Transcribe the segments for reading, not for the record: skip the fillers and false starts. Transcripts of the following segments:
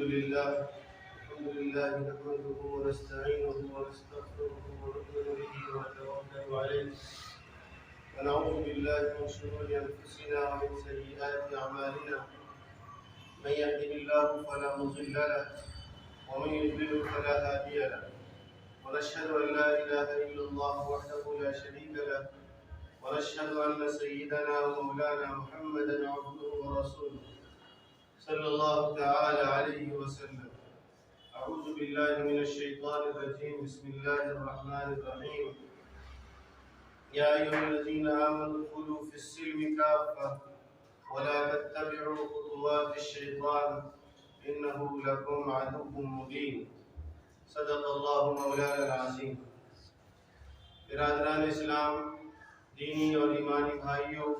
الحمد لله نحمده ونستعينه ونستغفره ونؤمن به ونتوكل عليه ونعوذ بالله من شرور انفسنا ومن سيئات اعمالنا من يهده الله فلا مضل له ومن يضلل فلا هادي له ونشهد ان لا اله الا الله وحده لا شريك له ونشهد ان سيدنا ومولانا محمدا عبده ورسوله صلى الله تعالى عليه وسلم. أعوذ بالله من الشيطان الرجيم. بسم الله الرحمن الرحيم. يا أيها الذين آمنوا ادخلوا في السلم كافة ولا تتبعوا خطوات الشيطان إنه لكم عدو مبين. صدق الله مولانا العظيم. برادران اسلام، دینی اور ایمانی بھائیوں،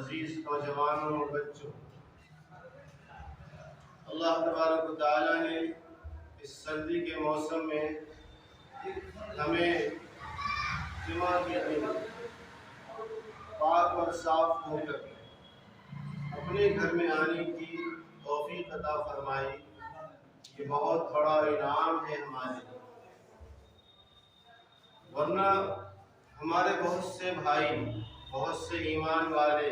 عزیز نوجوانوں اور بچوں، اللہ تبارک و تعالیٰ نے اس سردی کے موسم میں ہمیں جمعہ کے دن پاک اور صاف ہو کر اپنے گھر میں آنے کی توفیق عطا فرمائی. یہ بہت بڑا انعام ہے ہمارے لیے، ورنہ ہمارے بہت سے بھائی، بہت سے ایمان والے،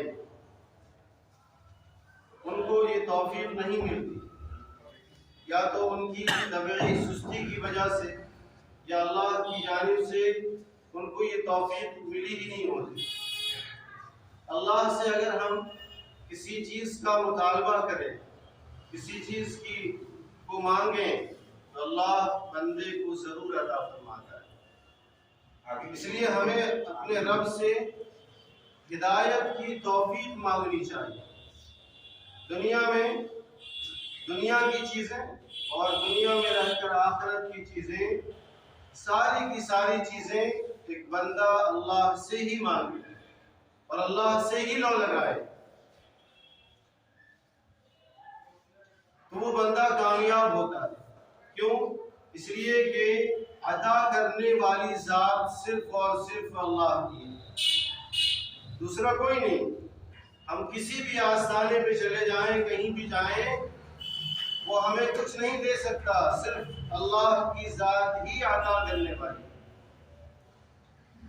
ان کو یہ توفیق نہیں ملتی، یا تو ان کی طبعی سستی کی وجہ سے یا اللہ کی جانب سے ان کو یہ توفیق ملی ہی نہیں ہوتی. اللہ سے اگر ہم کسی چیز کا مطالبہ کریں، کسی چیز کو مانگیں، تو اللہ بندے کو ضرور عطا فرماتا ہے. اس لیے ہمیں اپنے رب سے ہدایت کی توفیق مانگنی چاہیے. دنیا کی چیزیں اور دنیا میں رہ کر آخرت کی چیزیں، ساری کی ساری چیزیں ایک بندہ اللہ سے ہی مانگے اور اللہ سے ہی لو لگائے تو وہ بندہ کامیاب ہوتا ہے. کیوں؟ اس لیے کہ عطا کرنے والی ذات صرف اور صرف اللہ کی ہے، دوسرا کوئی نہیں. ہم کسی بھی آستانے پہ چلے جائیں، کہیں بھی جائیں، وہ ہمیں کچھ نہیں دے سکتا. صرف اللہ کی ذات ہی عطا کرنے والی.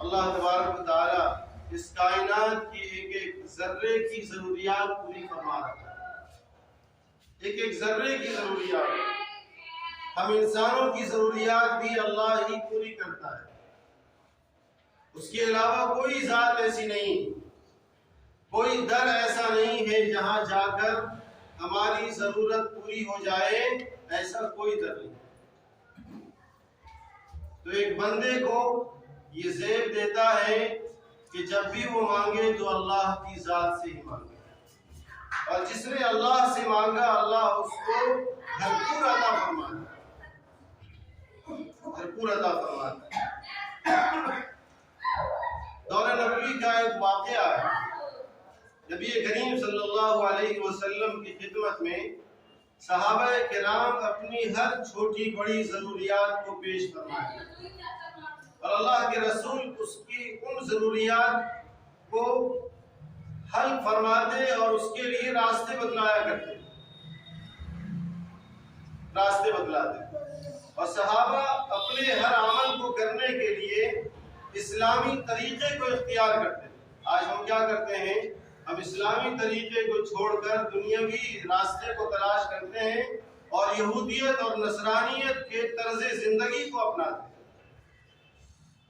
اللہ تبارک و تعالیٰ اس کائنات کی ایک ایک ذرے کی ضروریات پوری فرما رہا ہے. ایک ایک ذرے کی ضروریات، ہم انسانوں کی ضروریات بھی اللہ ہی پوری کرتا ہے. اس کے علاوہ کوئی ذات ایسی نہیں، کوئی در ایسا نہیں ہے جہاں جا کر ہماری ضرورت پوری ہو جائے. ایسا کوئی در نہیں. تو ایک بندے کو یہ زیب دیتا ہے کہ جب بھی وہ مانگے تو اللہ کی ذات سے ہی مانگے، اور جس نے اللہ سے مانگا اللہ اس کو بھرپور عطا فرماتا ہے، بھرپور عطا فرماتا ہے. دور نبوی کا ایک واقعہ ہے. نبی کریم صلی اللہ علیہ وسلم کی خدمت میں صحابہ کرام اپنی ہر چھوٹی بڑی ضروریات کو پیش فرماتے اور اللہ کے رسول اس کی ان ضروریات کو حل فرماتے اور اس کے لیے راستے بتلایا کرتے، راستے بتلاتے. اور صحابہ اپنے ہر عمل کو کرنے کے لیے اسلامی طریقے کو اختیار کرتے. آج ہم کیا کرتے ہیں؟ ہم اسلامی طریقے کو چھوڑ کر دنیاوی راستے کو تلاش کرتے ہیں اور یہودیت اور نصرانیت کے طرز زندگی کو اپناتے ہیں.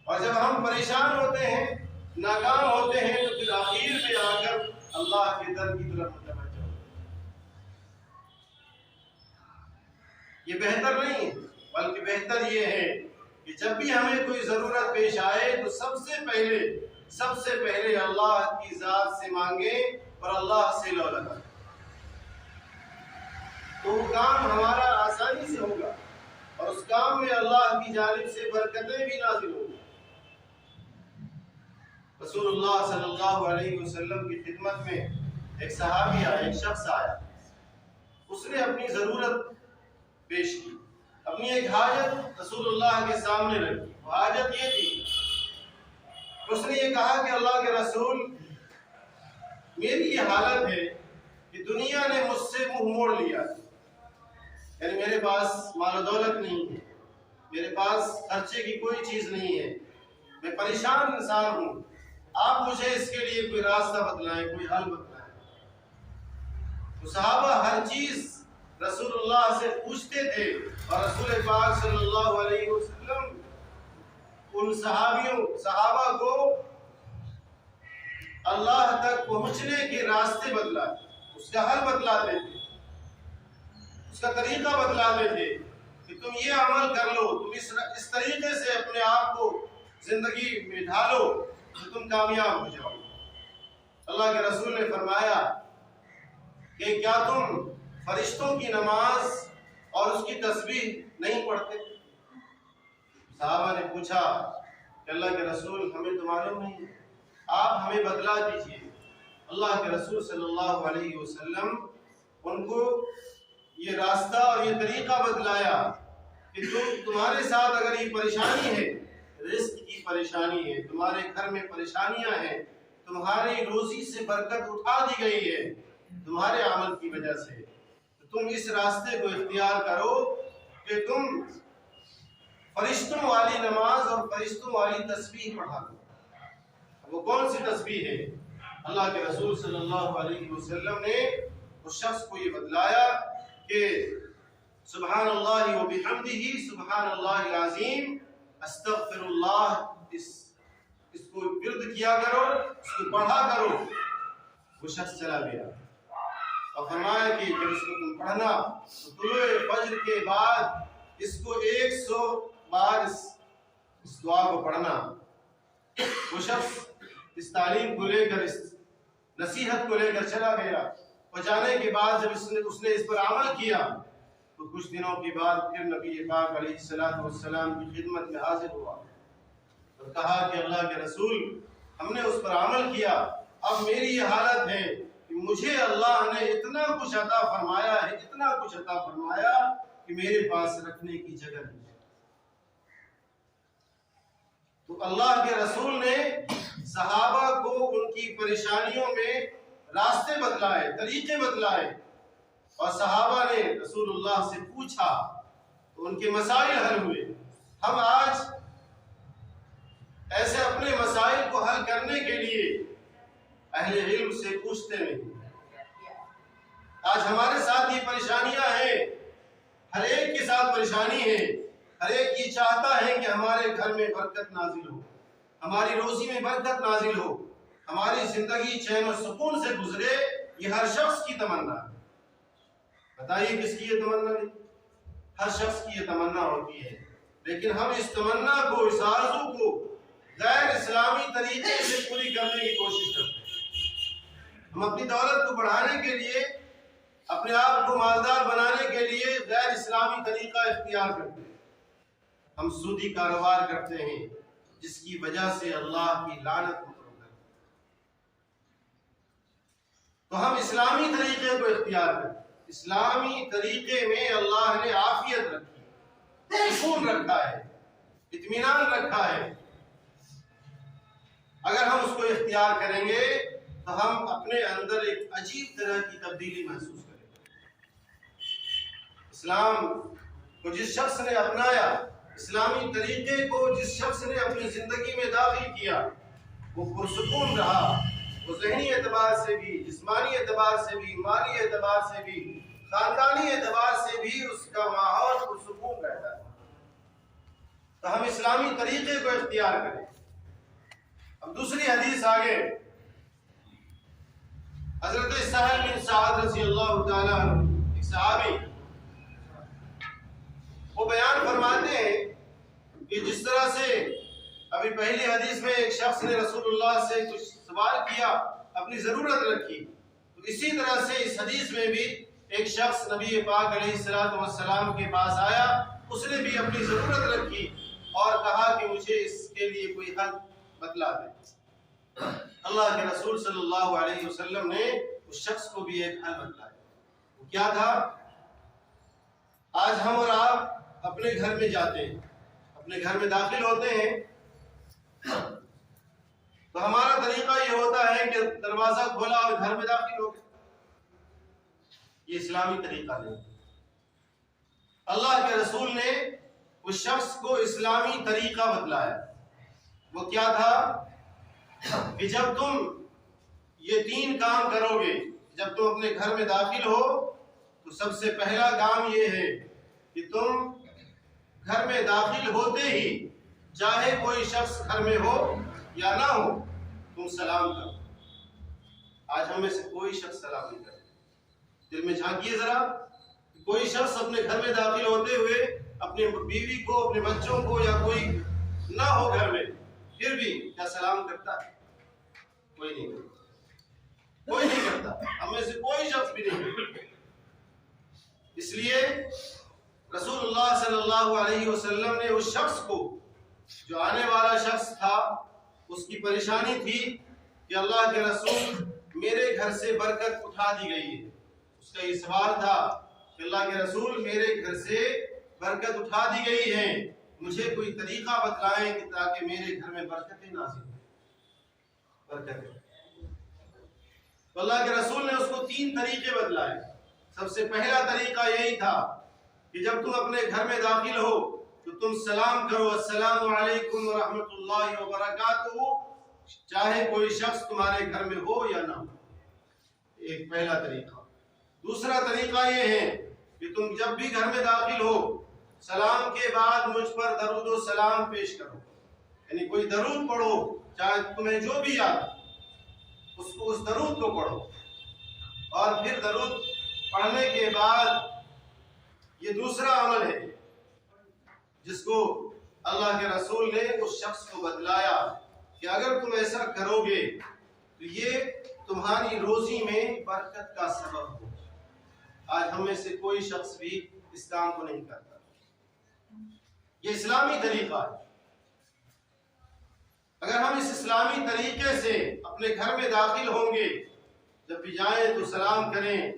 اور جب ہم پریشان ہوتے ہیں، ناکام ہوتے ہیں، تو پھر آخر میں آ کر اللہ کے در کی طرف متوجہ ہوتے ہیں. یہ بہتر نہیں ہے، بلکہ بہتر یہ ہے کہ جب بھی ہمیں کوئی ضرورت پیش آئے تو سب سے پہلے اللہ کی ذات سے مانگیں اور اللہ سے لو لگائیں. تو وہ کام ہمارا آسانی سے ہوگا اور اس کام میں اللہ کی جانب سے برکتیں بھی نازل ہوں گی. رسول اللہ صلی اللہ علیہ وسلم کی خدمت میں ایک صحابی آیا، ایک شخص آیا. اس نے اپنی ضرورت پیش کی، اپنی ایک حاجت رسول اللہ کے سامنے رکھی. وہ حاجت یہ تھی، اس نے یہ کہا کہ اللہ کے رسول، میری یہ حالت ہے کہ دنیا نے مجھ سے منہ موڑ لیا، پاس مال و دولت نہیں ہے، میرے پاس خرچے کی کوئی چیز نہیں ہے، میں پریشان انسان ہوں، آپ مجھے اس کے لیے کوئی راستہ بتلائیں، کوئی حل بتلائیں۔ تو صحابہ ہر چیز رسول اللہ سے پوچھتے تھے، اور رسول پاک صلی اللہ علیہ وسلم ان صحابہ کو اللہ تک پہنچنے کے راستے بتلاتے، اس کا حل بتلاتے تھے، اس کا طریقہ بتلاتے تھے کہ تم یہ عمل کر لو، تم اس طریقے سے اپنے آپ کو زندگی میں ڈھالو تو تم کامیاب ہو جاؤ۔ اللہ کے رسول نے فرمایا کہ کیا تم فرشتوں کی نماز اور اس کی تسبیح نہیں پڑھتے؟ صحابہ نے پوچھا کہ اللہ کے رسول ہمیں تو معلوم نہیں، آپ ہمیں بتلا دیجئے۔ اللہ کے رسول صلی اللہ علیہ وسلم ان کو یہ راستہ اور یہ طریقہ بتلایا کہ تمہارے ساتھ اگر یہ پریشانی ہے، رزق کی پریشانی ہے، تمہارے گھر میں پریشانیاں ہیں، تمہاری روزی سے برکت اٹھا دی گئی ہے تمہارے عمل کی وجہ سے، تو تم اس راستے کو اختیار کرو کہ تم فرشتوں والی نماز اور فرشتوں والی تسبیح پڑھا دو۔ وہ کون سی تسبیح ہے؟ اللہ کے رسول صلی اللہ علیہ وسلم نے اس شخص کو یہ بتلایا کہ سبحان اللہ و بحمدہ سبحان اللہ العظیم استغفر اللہ، اس کو ورد کیا کرو، اس کو پڑھا کرو۔ وہ شخص چلا گیا اور فرمایا کہ جب اس کو تم پڑھنا تو طلوع فجر کے بعد اس کو 100 بار اس دعا کو پڑھنا۔ وہ شخص اس تعلیم کو لے کر، اس نصیحت کو لے کر چلا گیا، اور جانے کے بعد جب اس نے اس پر عمل کیا تو کچھ دنوں کے بعد پھر نبی پاک علیہ السلام کی خدمت میں حاضر ہوا اور کہا کہ اللہ کے رسول ہم نے اس پر عمل کیا، اب میری یہ حالت ہے کہ مجھے اللہ نے اتنا کچھ عطا فرمایا ہے، اتنا کچھ عطا فرمایا کہ میرے پاس رکھنے کی جگہ نہیں ہے۔ تو اللہ کے رسول نے صحابہ کو ان کی پریشانیوں میں راستے بتلائے، طریقے بتلائے، اور صحابہ نے رسول اللہ سے پوچھا تو ان کے مسائل حل ہوئے۔ ہم آج ایسے اپنے مسائل کو حل کرنے کے لیے اہل علم سے پوچھتے نہیں۔ آج ہمارے ساتھ یہ پریشانیاں ہیں، ہر ایک کے ساتھ پریشانی ہے، ہر ایک یہ چاہتا ہے کہ ہمارے گھر میں برکت نازل ہو، ہماری روزی میں برکت نازل ہو، ہماری زندگی چین و سکون سے گزرے، یہ ہر شخص کی تمنا ہے۔ بتائیے کس کی یہ تمنا نہیں؟ ہر شخص کی یہ تمنا ہوتی ہے، لیکن ہم اس تمنا کو، اس آرزو کو غیر اسلامی طریقے سے پوری کرنے کی کوشش کرتے ہیں۔ ہم اپنی دولت کو بڑھانے کے لیے، اپنے آپ کو مالدار بنانے کے لیے غیر اسلامی طریقہ اختیار کرتے ہیں۔ ہم سودی کاروبار کرتے ہیں جس کی وجہ سے اللہ کی لعنت مقرر ہے۔ تو ہم اسلامی طریقے کو اختیار کریں۔ اسلامی طریقے میں اللہ نے عافیت رکھی، سکون رکھا ہے، اطمینان رکھا ہے۔ اگر ہم اس کو اختیار کریں گے تو ہم اپنے اندر ایک عجیب طرح کی تبدیلی محسوس کریں گے۔ اسلام کو جس شخص نے اپنایا، اسلامی طریقے کو جس شخص نے اپنی زندگی میں داخل کیا، وہ پرسکون رہا۔ وہ ذہنی اعتبار سے بھی، جسمانی اعتبار سے بھی، مالی اعتبار سے بھی، خاندانی اعتبار سے بھی اس کا ماحول پرسکون رہتا ہے۔ تو ہم اسلامی طریقے کو اختیار کریں۔ اب دوسری حدیث آگے، حضرت سہل بن سعد رضی اللہ تعالیٰ عنہ، ایک صحابی، وہ بیان فرماتے ہیں کہ جس طرح سے ابھی پہلی حدیث میں ایک شخص نے رسول اللہ سے کچھ سوال کیا، اپنی ضرورت رکھی، تو اسی طرح سے اس حدیث میں بھی ایک شخص نبی پاک علیہ السلام کے پاس آیا، اس نے بھی اپنی ضرورت رکھی اور کہا کہ مجھے اس کے لیے کوئی حل بتلا دے۔ اللہ کے رسول صلی اللہ علیہ وسلم نے اس شخص کو بھی ایک حل بتلایا۔ وہ کیا تھا؟ آج ہم اور آپ اپنے گھر میں جاتے ہیں، اپنے گھر میں داخل ہوتے ہیں، تو ہمارا طریقہ یہ ہوتا ہے کہ دروازہ کھولا اور گھر میں داخل ہو گئے۔ یہ اسلامی طریقہ نہیں۔ اللہ کے رسول نے اس شخص کو اسلامی طریقہ بتلایا. وہ کیا تھا کہ جب تم یہ 3 کام کرو گے، جب تم اپنے گھر میں داخل ہو تو سب سے پہلا کام یہ ہے کہ تم گھر میں داخل ہوتے ہی چاہے کوئی شخص گھر میں ہو یا نہ ہو تم سلام کرو. آج ہم میں سے کوئی شخص سلام نہیں کرتا. دل میں جھانکیے ذرا، کوئی شخص اپنے گھر میں داخل ہوتے ہوئے اپنی بیوی کو، اپنے بچوں کو یا کوئی نہ ہو گھر میں پھر بھی کیا سلام کرتا ہے؟ کوئی نہیں کرتا، کوئی نہیں کرتا. ہم میں سے کوئی شخص بھی نہیں کرتا. اس لیے رسول اللہ صلی اللہ علیہ وسلم نے اس شخص کو، جو آنے والا شخص تھا، اس کی پریشانی تھی کہ اللہ کے رسول میرے گھر سے برکت اٹھا دی گئی ہے. اس کا یہ سوال تھا کہ اللہ کے رسول میرے گھر سے برکت اٹھا دی گئی ہے، مجھے کوئی طریقہ بتلائیں کہ تاکہ میرے گھر میں برکتیں نازل ہوں. برکتیں. تو اللہ کے رسول نے اس کو 3 طریقے بتلائے. سب سے پہلا طریقہ یہی تھا کہ جب تم اپنے گھر میں داخل ہو تو تم سلام کرو، السلام علیکم ورحمۃ اللہ وبرکاتہ، چاہے کوئی شخص تمہارے گھر میں ہو یا نہ ہو. ایک پہلا طریقہ. دوسرا طریقہ یہ ہے کہ تم جب بھی گھر میں داخل ہو سلام کے بعد مجھ پر درود و سلام پیش کرو، یعنی کوئی درود پڑھو، چاہے تمہیں جو بھی یاد اس درود کو پڑھو. اور پھر درود پڑھنے کے بعد یہ دوسرا عمل ہے جس کو اللہ کے رسول نے اس شخص کو بتلایا کہ اگر تم ایسا کرو گے تو یہ تمہاری روزی میں برکت کا سبب ہو. آج ہم میں سے کوئی شخص بھی اس کام کو نہیں کرتا. یہ اسلامی طریقہ ہے. اگر ہم اس اسلامی طریقے سے اپنے گھر میں داخل ہوں گے، جب بھی جائیں تو سلام کریں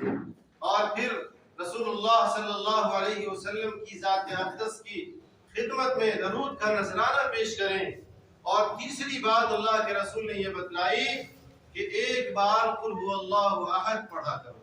اور پھر رسول اللہ صلی اللہ علیہ وسلم کی ذات اقدس کی خدمت میں درود کا نذرانہ پیش کریں. اور تیسری بات اللہ کے رسول نے یہ بتلائی کہ ایک بار قل هو اللہ احد پڑھا کرو.